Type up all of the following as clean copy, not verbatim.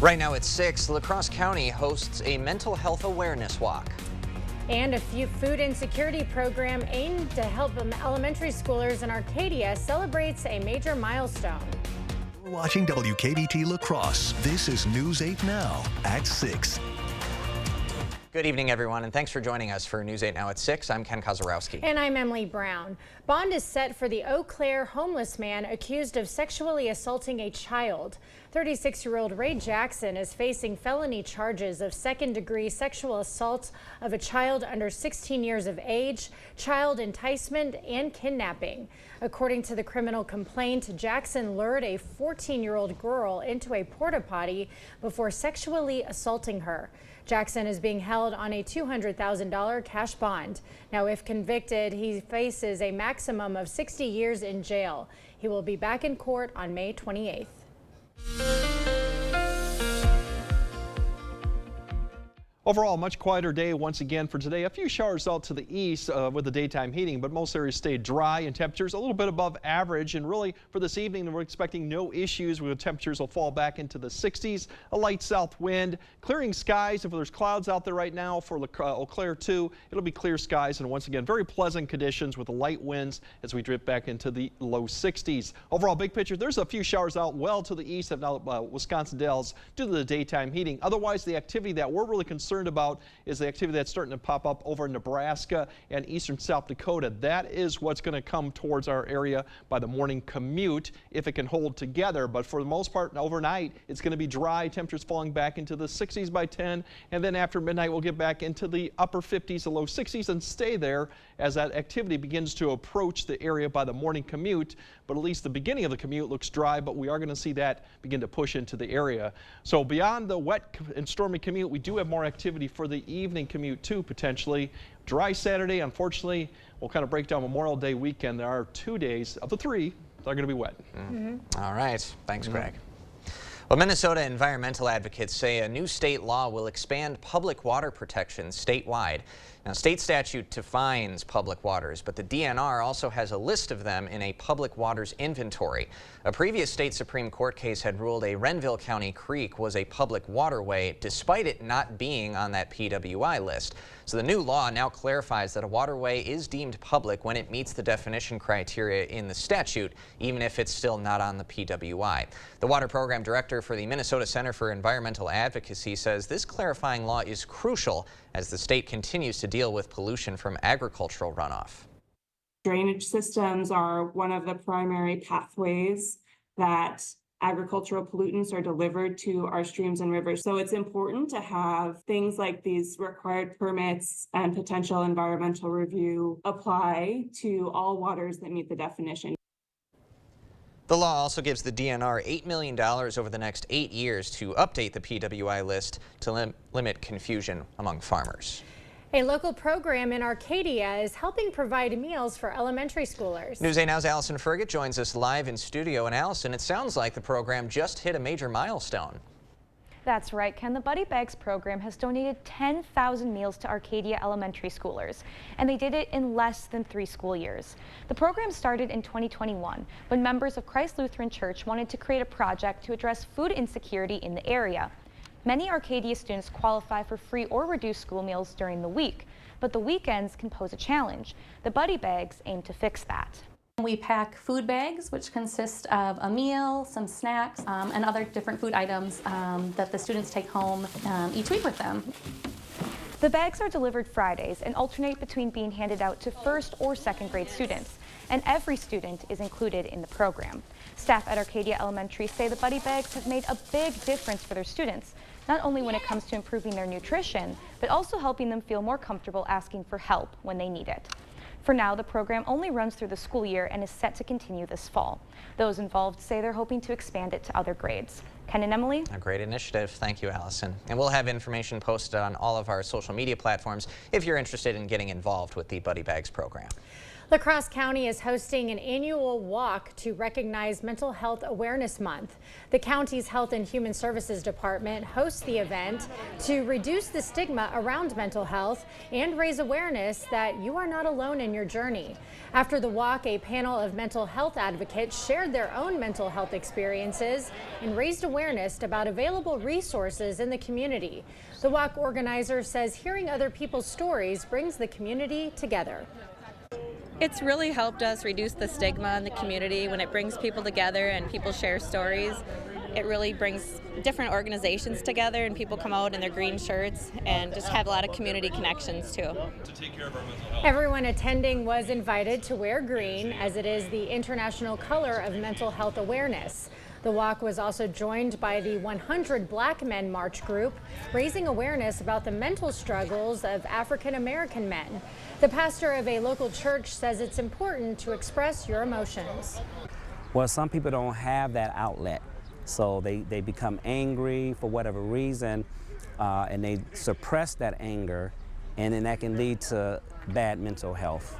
Right now at 6, La Crosse County hosts a mental health awareness walk. And a food insecurity program aimed to help elementary schoolers in Arcadia celebrates a major milestone. We're watching WKBT La Crosse. This is News 8 Now at 6. Good evening, everyone, and thanks for joining us for News 8 Now at 6. I'm Ken Kozarowski. And I'm Emily Brown. Bond is set for the Eau Claire homeless man accused of sexually assaulting a child. 36-year-old Ray Jackson is facing felony charges of second-degree sexual assault of a child under 16 years of age, child enticement, and kidnapping. According to the criminal complaint, Jackson lured a 14-year-old girl into a porta potty before sexually assaulting her. Jackson is being held on a $200,000 cash bond. Now, if convicted, he faces a maximum of 60 years in jail. He will be back in court on May 28th. Overall, much quieter day once again for today. A few showers out to the east with the daytime heating, but most areas stay dry and temperatures a little bit above average. And really for this evening, we're expecting no issues where temperatures will fall back into the 60s. A light south wind, clearing skies. If there's clouds out there right now for Eau Claire too, it'll be clear skies and once again very pleasant conditions with the light winds as we drift back into the low 60s. Overall, big picture, there's a few showers out well to the east of now Wisconsin Dells due to the daytime heating. Otherwise, the activity that we're really concerned about is the activity that's starting to pop up over Nebraska and eastern South Dakota. That is what's going to come towards our area by the morning commute if it can hold together. But for the most part, overnight, it's going to be dry. Temperatures falling back into the 60s by 10. And then after midnight, we'll get back into the upper 50s to low 60s and stay there as that activity begins to approach the area by the morning commute. But at least the beginning of the commute looks dry, but we are going to see that begin to push into the area. So beyond the wet and stormy commute, we do have more activity for the evening commute too, potentially. Dry Saturday, unfortunately, we'll kind of break down Memorial Day weekend. There are 2 days of the 3 that are going to be wet. All right. Thanks, Greg. Well, Minnesota environmental advocates say a new state law will expand public water protection statewide. Now, state statute defines public waters, but the DNR also has a list of them in a public waters inventory. A previous state Supreme Court case had ruled a Renville County creek was a public waterway, despite it not being on that PWI list. So the new law now clarifies that a waterway is deemed public when it meets the definition criteria in the statute, even if it's still not on the PWI. The water program director for the Minnesota Center for Environmental Advocacy says this clarifying law is crucial as the state continues to deal with pollution from agricultural runoff. Drainage systems are one of the primary pathways that agricultural pollutants are delivered to our streams and rivers. So it's important to have things like these required permits and potential environmental review apply to all waters that meet the definition. The law also gives the DNR $8 million over the next 8 years to update the PWI list to limit confusion among farmers. A local program in Arcadia is helping provide meals for elementary schoolers. News 8 Now's Allison Fergit joins us live in studio. And Allison, it sounds like the program just hit a major milestone. That's right, Ken. The Buddy Bags program has donated 10,000 meals to Arcadia elementary schoolers, and they did it in less than 3 school years. The program started in 2021 when members of Christ Lutheran Church wanted to create a project to address food insecurity in the area. Many Arcadia students qualify for free or reduced school meals during the week, but the weekends can pose a challenge. The Buddy Bags aim to fix that. We pack food bags, which consist of a meal, some snacks, and other different food items that the students take home each week with them. The bags are delivered Fridays and alternate between being handed out to first or second grade students, and every student is included in the program. Staff at Arcadia Elementary say the Buddy Bags have made a big difference for their students, not only when it comes to improving their nutrition, but also helping them feel more comfortable asking for help when they need it. For now, the program only runs through the school year and is set to continue this fall. Those involved say they're hoping to expand it to other grades. Ken and Emily. A great initiative. Thank you, Allison. And we'll have information posted on all of our social media platforms if you're interested in getting involved with the Buddy Bags program. La Crosse County is hosting an annual walk to recognize Mental Health Awareness Month. The county's Health and Human Services Department hosts the event to reduce the stigma around mental health and raise awareness that you are not alone in your journey. After the walk, a panel of mental health advocates shared their own mental health experiences and raised awareness about available resources in the community. The walk organizer says hearing other people's stories brings the community together. It's really helped us reduce the stigma in the community when it brings people together and people share stories. It really brings different organizations together and people come out in their green shirts and just have a lot of community connections too. Everyone attending was invited to wear green, as it is the international color of mental health awareness. The walk was also joined by the 100 Black Men March group, raising awareness about the mental struggles of African American men. The pastor of a local church says it's important to express your emotions. Well, some people don't have that outlet, so they become angry for whatever reason, and they suppress that anger, and then that can lead to bad mental health.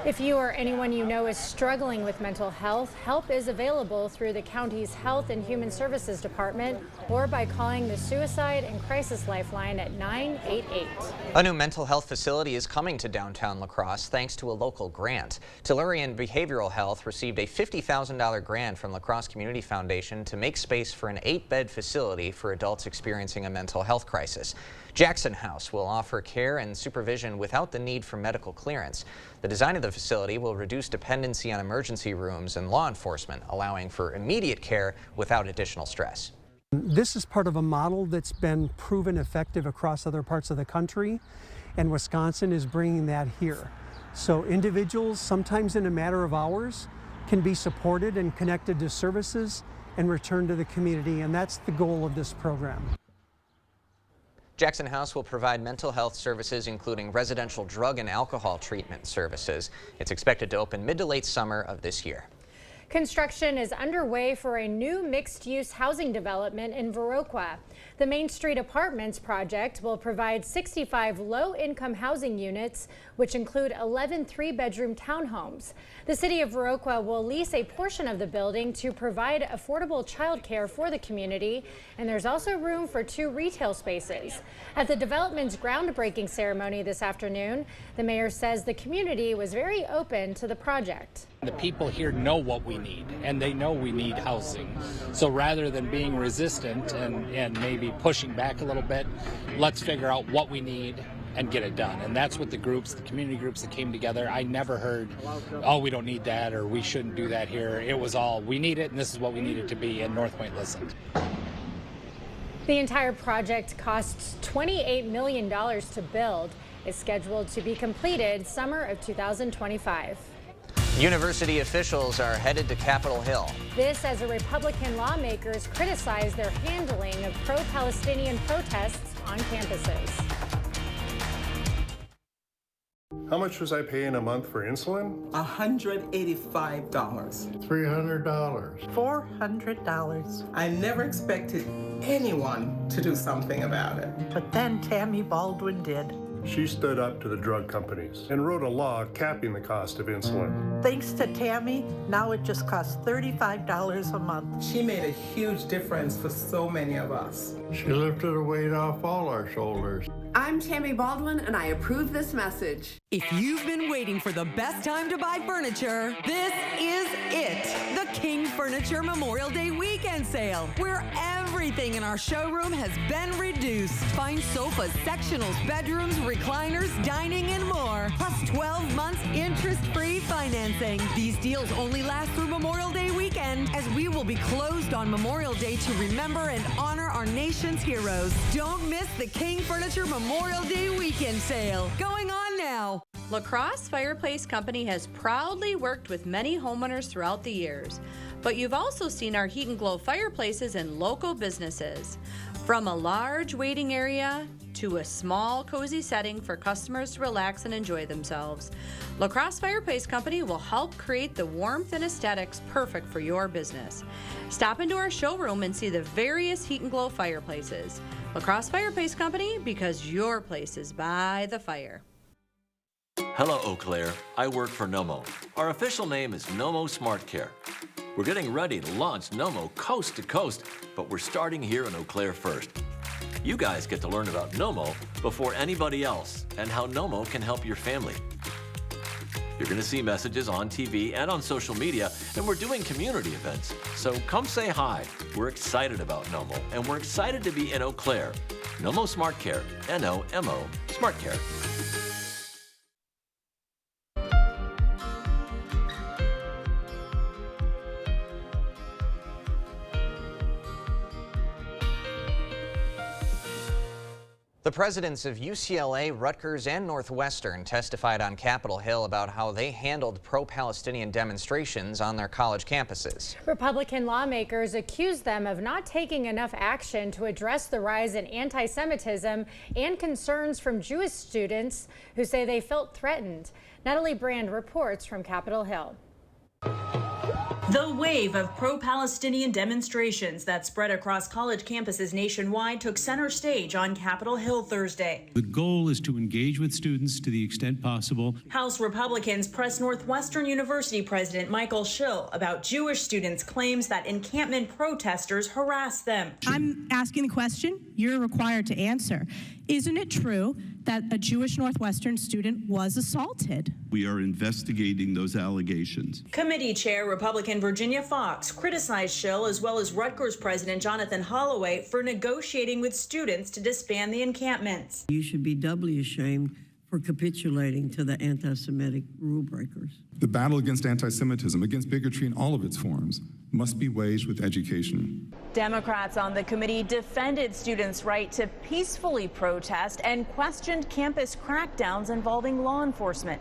If you or anyone you know is struggling with mental health, help is available through the county's Health and Human Services Department or by calling the Suicide and Crisis Lifeline at 988. A new mental health facility is coming to downtown La Crosse thanks to a local grant. Tellurian Behavioral Health received a $50,000 grant from La Crosse Community Foundation to make space for an 8-bed facility for adults experiencing a mental health crisis. Jackson House will offer care and supervision without the need for medical clearance. The design of the facility will reduce dependency on emergency rooms and law enforcement, allowing for immediate care without additional stress. This is part of a model that's been proven effective across other parts of the country, and Wisconsin is bringing that here. So individuals, sometimes in a matter of hours, can be supported and connected to services and returned to the community, and that's the goal of this program. Jackson House will provide mental health services, including residential drug and alcohol treatment services. It's expected to open mid to late summer of this year. Construction is underway for a new mixed-use housing development in Viroqua. The Main Street Apartments project will provide 65 low-income housing units, which include 11 three-bedroom townhomes. The city of Viroqua will lease a portion of the building to provide affordable childcare for the community, and there's also room for 2 retail spaces. At the development's groundbreaking ceremony this afternoon, the mayor says the community was very open to the project. The people here know what we need, and they know we need housing. So rather than being resistant and maybe pushing back a little bit, let's figure out what we need and get it done. And that's what the groups, the community groups that came together, I never heard, oh, we don't need that or we shouldn't do that here. It was all, we need it and this is what we need it to be, and North Point listened. The entire project costs $28 million to build. It's scheduled to be completed summer of 2025. University officials are headed to Capitol Hill. This as Republican lawmakers criticize their handling of pro-Palestinian protests on campuses. How much was I paying a month for insulin? $185. $300. $400. I never expected anyone to do something about it. But then Tammy Baldwin did. She stood up to the drug companies and wrote a law capping the cost of insulin. Thanks to Tammy, now it just costs $35 a month. She made a huge difference for so many of us. She lifted a weight off all our shoulders. I'm Tammy Baldwin, and I approve this message. If you've been waiting for the best time to buy furniture, this is it. The King Furniture Memorial Day Weekend Sale, where everything in our showroom has been reduced. Find sofas, sectionals, bedrooms, recliners, dining, and more. Plus 12 months interest-free financing. These deals only last through Memorial Day weekend, as we will be closed on Memorial Day to remember and honor our nation's heroes. Don't miss the King Furniture Memorial Day Weekend Sale. Going on now. La Crosse Fireplace Company has proudly worked with many homeowners throughout the years, but you've also seen our Heat and Glow fireplaces in local businesses. From a large waiting area to a small, cozy setting for customers to relax and enjoy themselves, La Crosse Fireplace Company will help create the warmth and aesthetics perfect for your business. Stop into our showroom and see the various Heat and Glow fireplaces. La Crosse Fireplace Company, because your place is by the fire. Hello, Eau Claire. I work for Nomo. Our official name is Nomo Smart Care. We're getting ready to launch Nomo coast to coast, but we're starting here in Eau Claire first. You guys get to learn about Nomo before anybody else and how Nomo can help your family. You're going to see messages on TV and on social media, and we're doing community events. So come say hi. We're excited about Nomo, and we're excited to be in Eau Claire. Nomo Smart Care, N-O-M-O Smart Care. The presidents of UCLA, Rutgers, and Northwestern testified on Capitol Hill about how they handled pro-Palestinian demonstrations on their college campuses. Republican lawmakers accused them of not taking enough action to address the rise in anti-Semitism and concerns from Jewish students who say they felt threatened. Natalie Brand reports from Capitol Hill. The wave of pro-Palestinian demonstrations that spread across college campuses nationwide took center stage on Capitol Hill Thursday. The goal is to engage with students to the extent possible. House Republicans pressed Northwestern University President Michael Schill about Jewish students' claims that encampment protesters harassed them. I'm asking the question you're required to answer. Isn't it true that a Jewish Northwestern student was assaulted? We are investigating those allegations. Committee Chair Republican Virginia Fox criticized Schill as well as Rutgers President Jonathan Holloway for negotiating with students to disband the encampments. You should be doubly ashamed for capitulating to the anti-Semitic rule breakers. The battle against anti-Semitism, against bigotry in all of its forms, must be waged with education. Democrats on the committee defended students' right to peacefully protest and questioned campus crackdowns involving law enforcement.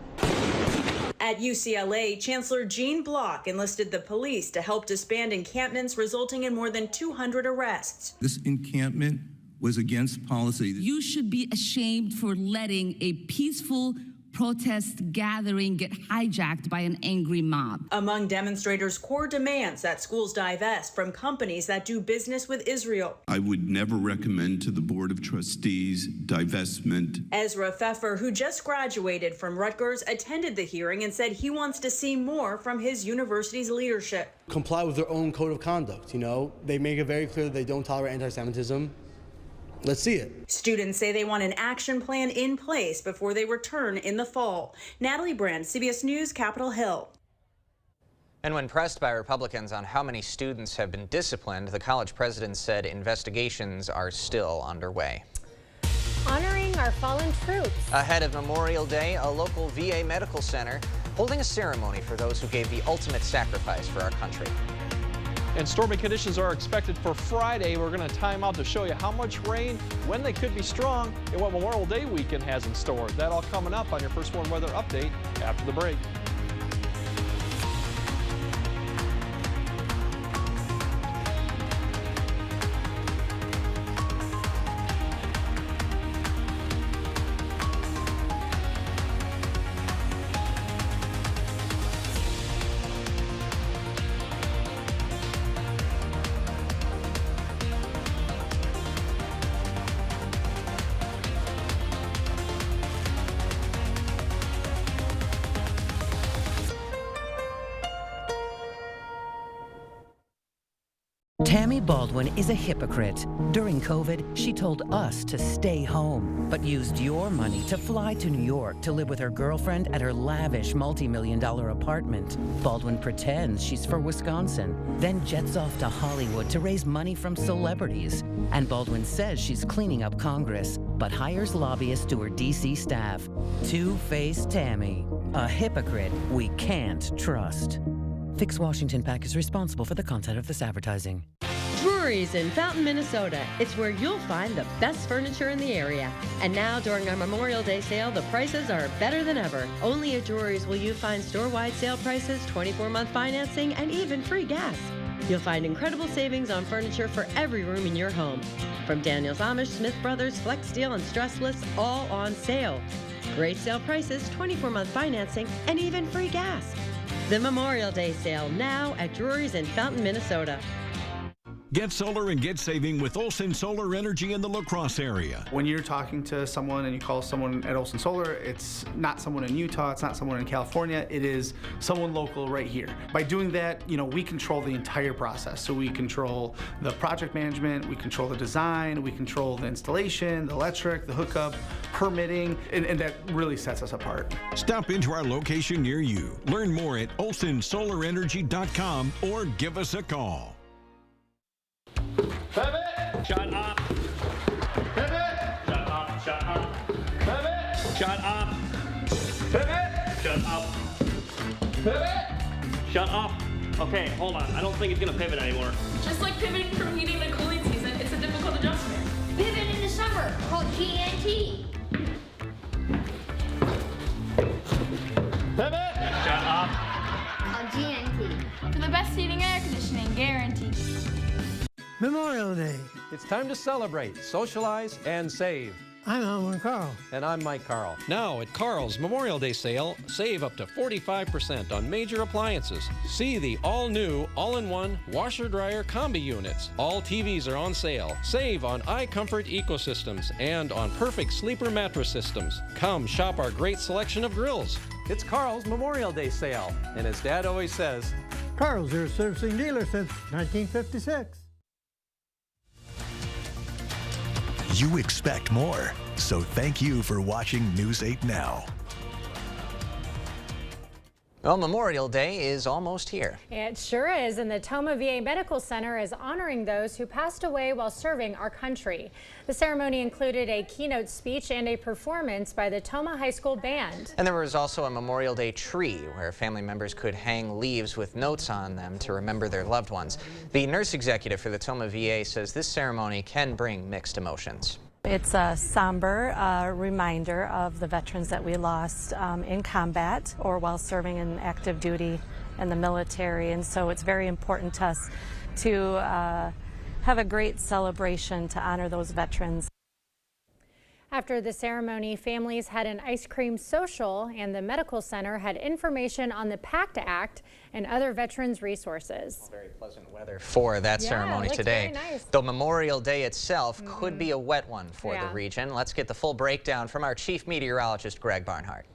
At UCLA, Chancellor Gene Block enlisted the police to help disband encampments, resulting in more than 200 arrests. This encampment was against policy. You should be ashamed for letting a peaceful protest gathering get hijacked by an angry mob. Among demonstrators' core demands that schools divest from companies that do business with Israel. I would never recommend to the Board of Trustees divestment. Ezra Pfeffer, who just graduated from Rutgers, attended the hearing and said he wants to see more from his university's leadership. Comply with their own code of conduct, you know? They make it very clear that they don't tolerate anti-Semitism. Let's see it. Students say they want an action plan in place before they return in the fall. Natalie Brand, CBS News, Capitol Hill. And when pressed by Republicans on how many students have been disciplined, the college president said investigations are still underway. Honoring our fallen troops. Ahead of Memorial Day, a local VA medical center holding a ceremony for those who gave the ultimate sacrifice for our country. And stormy conditions are expected for Friday. We're going to time out to show you how much rain, when they could be strong, and what Memorial Day weekend has in store. That all coming up on your First Warn Weather Update after the break. Tammy Baldwin is a hypocrite. During COVID, she told us to stay home, but used your money to fly to New York to live with her girlfriend at her lavish multi-million-dollar apartment. Baldwin pretends she's for Wisconsin, then jets off to Hollywood to raise money from celebrities. And Baldwin says she's cleaning up Congress, but hires lobbyists to her D.C. staff. Two-faced Tammy, a hypocrite we can't trust. Fix Washington PAC is responsible for the content of this advertising. Drury's in Fountain, Minnesota. It's where you'll find the best furniture in the area. And now, during our Memorial Day sale, the prices are better than ever. Only at Drury's will you find store-wide sale prices, 24-month financing, and even free gas. You'll find incredible savings on furniture for every room in your home. From Daniels Amish, Smith Brothers, Flex Steel, and Stressless, all on sale. Great sale prices, 24-month financing, and even free gas. The Memorial Day sale now at Drury's in Fountain, Minnesota. Get solar and get saving with Olson Solar Energy in the La Crosse area. When you're talking to someone and you call someone at Olson Solar, it's not someone in Utah, it's not someone in California, it is someone local right here. By doing that, we control the entire process. So we control the project management, we control the design, we control the installation, the electric, the hookup, permitting, and that really sets us apart. Stop into our location near you. Learn more at olsonsolarenergy.com or give us a call. Pivot! Shut up! Pivot! Shut up! Shut up! Pivot! Shut up! Pivot! Shut up! Pivot! Shut up! Okay, hold on. I don't think it's gonna pivot anymore. Just like pivoting from heating to cooling season, it's a difficult adjustment. Pivot in the summer, called GNT. Pivot! Shut up! Called GNT. For the best heating and air conditioning, guaranteed. Memorial Day. It's time to celebrate, socialize, and save. I'm Elmer Carl. And I'm Mike Carl. Now at Carl's Memorial Day sale, save up to 45% on major appliances. See the all-new, all-in-one washer-dryer combi units. All TVs are on sale. Save on iComfort Ecosystems and on Perfect Sleeper mattress systems. Come shop our great selection of grills. It's Carl's Memorial Day sale. And as Dad always says, Carl's, your servicing dealer since 1956. You expect more, so thank you for watching News 8 Now. Well, Memorial Day is almost here. It sure is, and the Tomah VA Medical Center is honoring those who passed away while serving our country. The ceremony included a keynote speech and a performance by the Tomah High School Band. And there was also a Memorial Day tree where family members could hang leaves with notes on them to remember their loved ones. The nurse executive for the Tomah VA says this ceremony can bring mixed emotions. It's a somber reminder of the veterans that we lost in combat or while serving in active duty in the military, and so it's very important to us to have a great celebration to honor those veterans. After the ceremony, families had an ice cream social, and the medical center had information on the PACT Act and other veterans resources. Very pleasant weather for that ceremony today. Very nice. Though Memorial Day itself could be a wet one for the region. Let's get the full breakdown from our chief meteorologist, Greg Barnhart.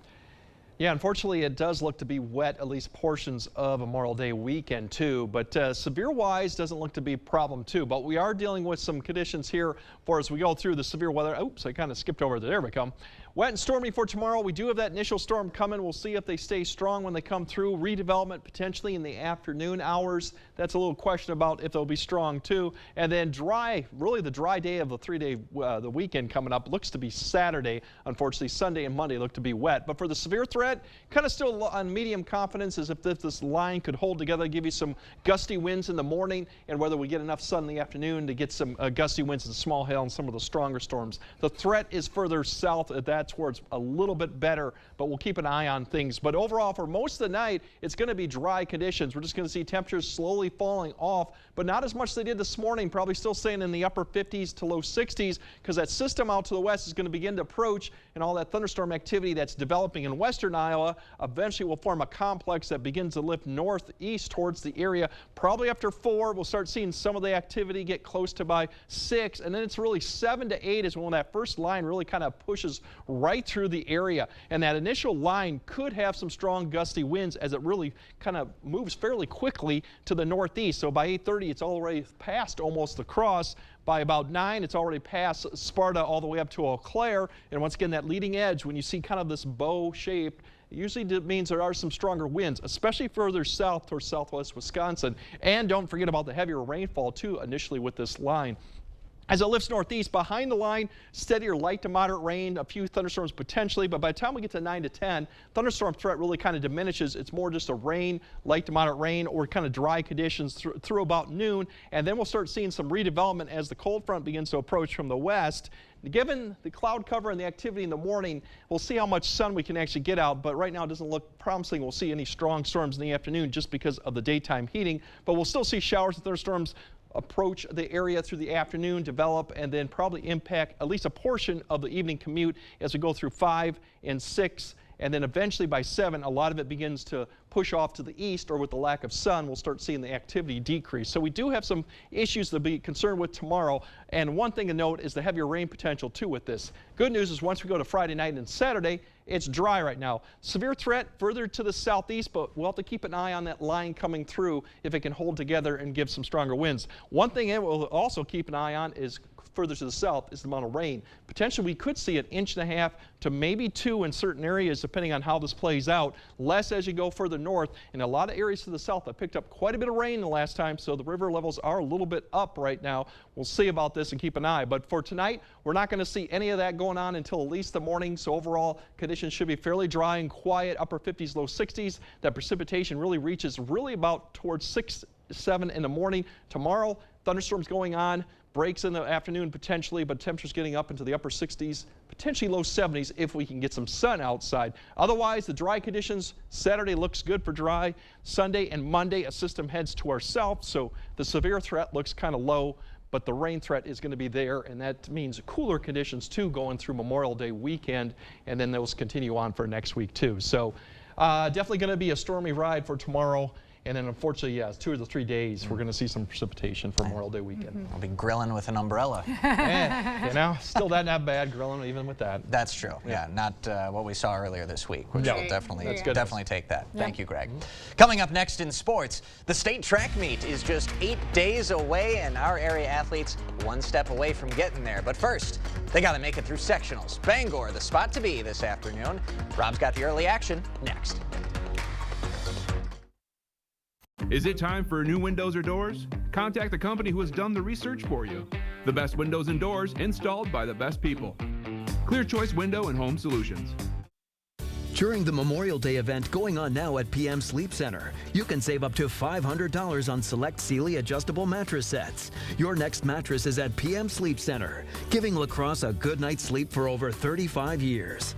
Yeah, unfortunately, it does look to be wet at least portions of Memorial Day weekend, too. But severe-wise doesn't look to be a problem, too. But we are dealing with some conditions here for as we go through the severe weather. Oops, I kind of skipped over there. There we come. Wet and stormy for tomorrow. We do have that initial storm coming. We'll see if they stay strong when they come through. Redevelopment potentially in the afternoon hours. That's a little question about if they'll be strong, too. And then dry, really the dry day of the the weekend coming up looks to be Saturday. Unfortunately, Sunday and Monday look to be wet. But for the severe threat, kind of still on medium confidence as if this line could hold together, give you some gusty winds in the morning, and whether we get enough sun in the afternoon to get some gusty winds and small hail and some of the stronger storms. The threat is further south. That's where it's a little bit better, but we'll keep an eye on things. But overall, for most of the night, it's going to be dry conditions. We're just going to see temperatures slowly falling off, but not as much as they did this morning. Probably still staying in the upper 50s to low 60s because that system out to the west is going to begin to approach, and all that thunderstorm activity that's developing in western Iowa eventually will form a complex that begins to lift northeast towards the area. Probably after 4, we'll start seeing some of the activity get close to by 6, and then it's really 7 to 8 is when that first line really kind of pushes right through the area. And that initial line could have some strong gusty winds as it really kind of moves fairly quickly to the northeast. So by 8:30, it's already past almost the cross. By about 9, it's already past Sparta all the way up to Eau Claire. And once again, that leading edge, when you see kind of this bow shape, it usually means there are some stronger winds, especially further south towards southwest Wisconsin. And don't forget about the heavier rainfall, too, initially with this line. As it lifts northeast, behind the line, steadier light to moderate rain, a few thunderstorms potentially, but by the time we get to 9 to 10, thunderstorm threat really kind of diminishes. It's more just a rain, light to moderate rain, or kind of dry conditions through about noon, and then we'll start seeing some redevelopment as the cold front begins to approach from the west. Given the cloud cover and the activity in the morning, we'll see how much sun we can actually get out, but right now it doesn't look promising we'll see any strong storms in the afternoon just because of the daytime heating, but we'll still see showers and thunderstorms approach the area through the afternoon, develop, and then probably impact at least a portion of the evening commute as we go through 5 and 6 and then eventually by 7, a lot of it begins to push off to the east, or with the lack of sun, we'll start seeing the activity decrease. So we do have some issues to be concerned with tomorrow, and one thing to note is the heavier rain potential too with this. Good news is once we go to Friday night and Saturday, it's dry right now. Severe threat further to the southeast, but we'll have to keep an eye on that line coming through if it can hold together and give some stronger winds. One thing it will also keep an eye on is further to the south is the amount of rain. Potentially we could see 1.5 inches to maybe 2 in certain areas depending on how this plays out. Less as you go further north. In a lot of areas to the south I picked up quite a bit of rain the last time, so the river levels are a little bit up right now. We'll see about this and keep an eye. But for tonight, we're not going to see any of that going on until at least the morning. So overall, conditions should be fairly dry and quiet, upper 50s, low 60s. That precipitation really reaches about towards 6, 7 in the morning. Tomorrow, thunderstorms going on. Breaks in the afternoon potentially, but temperatures getting up into the upper 60s, potentially low 70s if we can get some sun outside. Otherwise, the dry conditions, Saturday looks good for dry. Sunday and Monday, a system heads to our south, so the severe threat looks kind of low, but the rain threat is going to be there, and that means cooler conditions too going through Memorial Day weekend, and then those continue on for next week too. So definitely going to be a stormy ride for tomorrow. And then unfortunately, yes, 2 or 3 days, we're going to see some precipitation for Memorial Day weekend. I'll be grilling with an umbrella. You know, still not bad grilling even with that. That's true. Yeah, not what we saw earlier this week, which will definitely take that. Yep. Thank you, Greg. Coming up next in sports, the state track meet is just 8 days away, and our area athletes one step away from getting there. But first, they got to make it through sectionals. Bangor, the spot to be this afternoon. Rob's got the early action next. Is it time for new windows or doors? Contact the company who has done the research for you. The best windows and doors installed by the best people. Clear Choice Window and Home Solutions. During the Memorial Day event going on now at PM Sleep Center, you can save up to $500 on select Sealy adjustable mattress sets. Your next mattress is at PM Sleep Center, giving La Crosse a good night's sleep for over 35 years.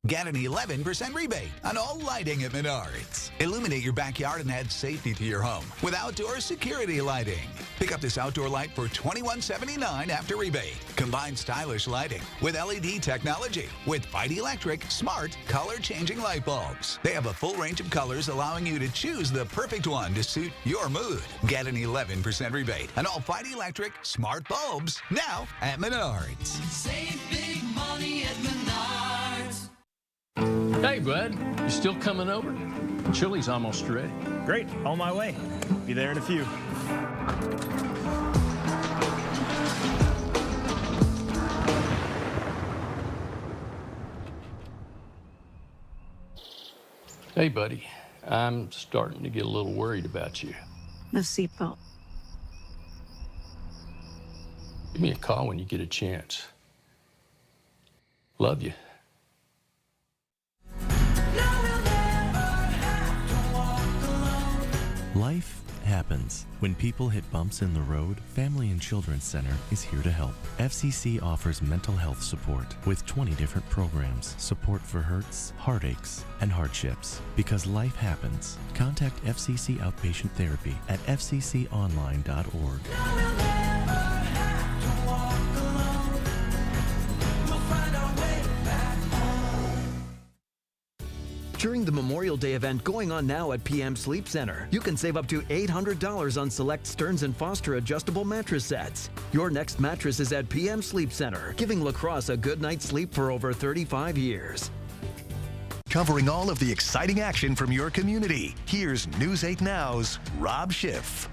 Get an 11% rebate on all lighting at Menards. Illuminate your backyard and add safety to your home with outdoor security lighting. Pick up this outdoor light for $21.79 after rebate. Combine stylish lighting with LED technology with Fight Electric smart color-changing light bulbs. They have a full range of colors allowing you to choose the perfect one to suit your mood. Get an 11% rebate on all Fight Electric smart bulbs now at Menards. Save big money at Menards. Hey, bud, you still coming over? Chili's almost ready. Great, on my way. Be there in a few. Hey, buddy, I'm starting to get a little worried about you. The seatbelt. Give me a call when you get a chance. Love you. Life happens. When people hit bumps in the road, Family and Children's Center is here to help. FCC offers mental health support with 20 different programs, support for hurts, heartaches, and hardships. Because life happens, contact FCC Outpatient Therapy at fcconline.org. During the Memorial Day event going on now at PM Sleep Center, you can save up to $800 on select Stearns & Foster adjustable mattress sets. Your next mattress is at PM Sleep Center, giving La Crosse a good night's sleep for over 35 years. Covering all of the exciting action from your community, here's News 8 Now's Rob Schiff.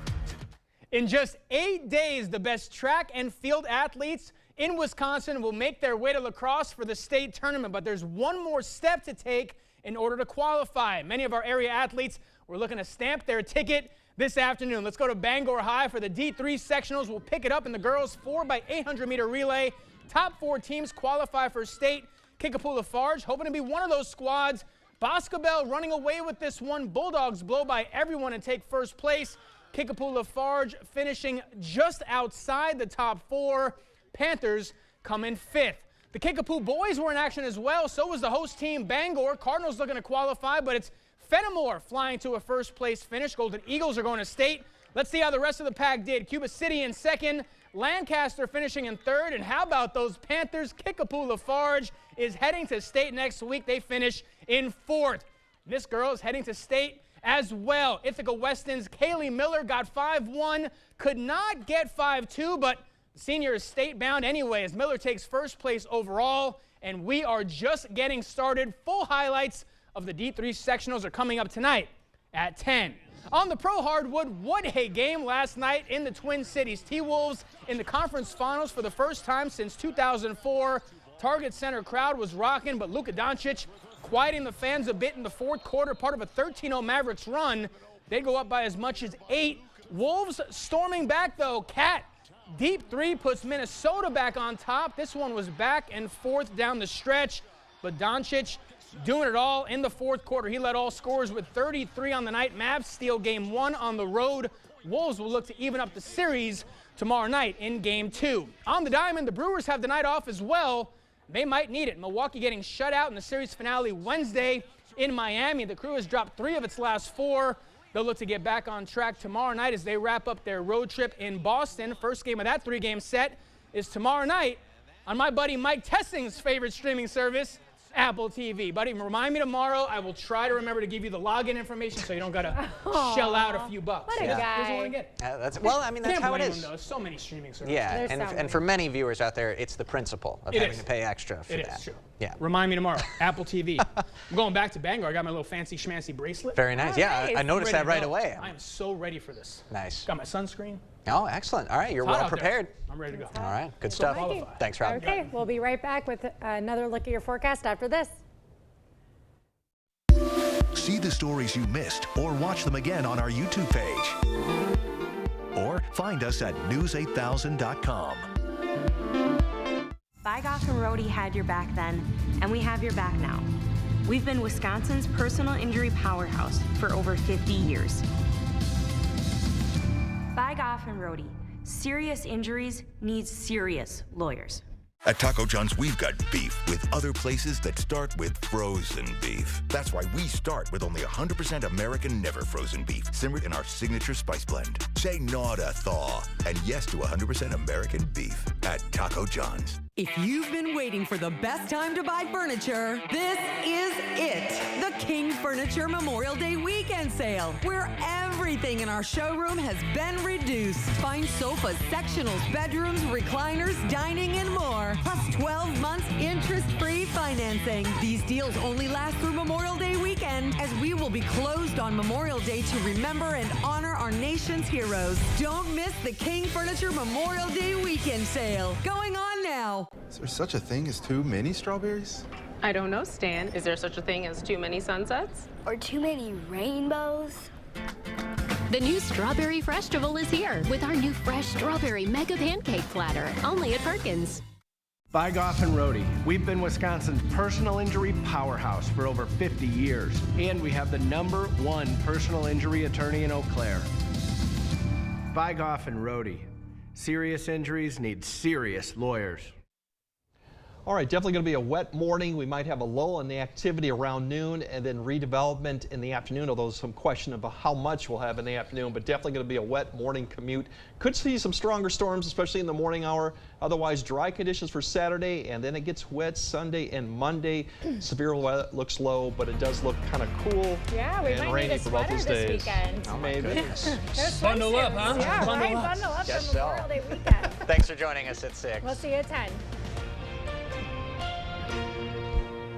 In just 8 days, the best track and field athletes in Wisconsin will make their way to La Crosse for the state tournament, but there's one more step to take in order to qualify. Many of our area athletes were looking to stamp their ticket this afternoon. Let's go to Bangor High for the D3 sectionals. We'll pick it up in the girls 4x800 meter relay. Top 4 teams qualify for state. Kickapoo Lafarge hoping to be one of those squads. Boscobel running away with this one. Bulldogs blow by everyone and take first place. Kickapoo Lafarge finishing just outside the top 4. Panthers come in 5th. The Kickapoo boys were in action as well. So was the host team, Bangor. Cardinals looking to qualify, but it's Fenimore flying to a first place finish. Golden Eagles are going to state. Let's see how the rest of the pack did. Cuba City in second. Lancaster finishing in third. And how about those Panthers? Kickapoo Lafarge is heading to state next week. They finish in fourth. This girl is heading to state as well. Ithaca Weston's Kaylee Miller got 5-1, could not get 5-2, but the senior is state bound anyway as Miller takes first place overall. And we are just getting started. Full highlights of the D3 sectionals are coming up tonight at 10. On the Pro Hardwood, what a game last night in the Twin Cities. T-Wolves in the conference finals for the first time since 2004. Target Center crowd was rocking, but Luka Doncic quieting the fans a bit in the fourth quarter, part of a 13-0 Mavericks run. They go up by as much as 8. Wolves storming back, though. Cat, deep three puts Minnesota back on top. This one was back and forth down the stretch, but Doncic doing it all in the fourth quarter. He led all scorers with 33 on the night. Mavs steal game 1 on the road. Wolves will look to even up the series tomorrow night in game 2. On the diamond, the Brewers have the night off as well. They might need it. Milwaukee getting shut out in the series finale Wednesday in Miami. The Crew has dropped 3 of its last 4. They'll look to get back on track tomorrow night as they wrap up their road trip in Boston. First game of that 3-game set is tomorrow night on my buddy Mike Tessing's favorite streaming service, Apple TV. Buddy, remind me tomorrow. I will try to remember to give you the login information so you don't got to shell out a few bucks. What a guy. Want to get. Well, I mean, that's Can't how it blame is. him, though. There's so many streaming services. Yeah, and for many viewers out there, it's the principle of having to pay extra for that. It is true. Yeah. Remind me tomorrow. Apple TV. I'm going back to Bangor. I got my little fancy schmancy bracelet. Very nice. Yeah, I noticed that right away. I am so ready for this. Nice. Got my sunscreen. Oh, excellent. All right, you're It's hot well out there. prepared. I'm ready to go. All right, good stuff. Thanks, Rob. Okay, we'll be right back with another look at your forecast after this. See the stories you missed or watch them again on our YouTube page. Or find us at news8000.com. Bygoff and Rohde had your back then, and we have your back now. We've been Wisconsin's personal injury powerhouse for over 50 years. Bygoff and Rohde. Serious injuries need serious lawyers. At Taco John's, we've got beef with other places that start with frozen beef. That's why we start with only 100% American never frozen beef, simmered in our signature spice blend. Say no to thaw and yes to 100% American beef at Taco John's. If you've been waiting for the best time to buy furniture, this is it. The King Furniture Memorial Day Weekend Sale, where everything in our showroom has been reduced. Find sofas, sectionals, bedrooms, recliners, dining, and more. Plus 12 months interest-free financing. These deals only last through Memorial Day weekend, as we will be closed on Memorial Day to remember and honor our nation's heroes. Don't miss the King Furniture Memorial Day Weekend Sale. Going on now. Is there such a thing as too many strawberries? I don't know, Stan. Is there such a thing as too many sunsets? Or too many rainbows? The new Strawberry Freshtival is here with our new fresh strawberry mega pancake platter, only at Perkins. Bygoff and Rohde. We've been Wisconsin's personal injury powerhouse for over 50 years, and we have the #1 personal injury attorney in Eau Claire. Bygoff and Rohde. Serious injuries need serious lawyers. All right, definitely going to be a wet morning. We might have a lull in the activity around noon and then redevelopment in the afternoon, although there's some question about how much we'll have in the afternoon, but definitely going to be a wet morning commute. Could see some stronger storms, especially in the morning hour. Otherwise, dry conditions for Saturday, and then it gets wet Sunday and Monday. Severe weather looks low, but it does look kind of cool Yeah, we and might rainy need a for both sweater those this days. weekend. Oh, maybe. Bundle up, huh? Yeah, Bundle right, up. bundle up Guess for so. Memorial Day weekend. Thanks for joining us at 6. We'll see you at 10.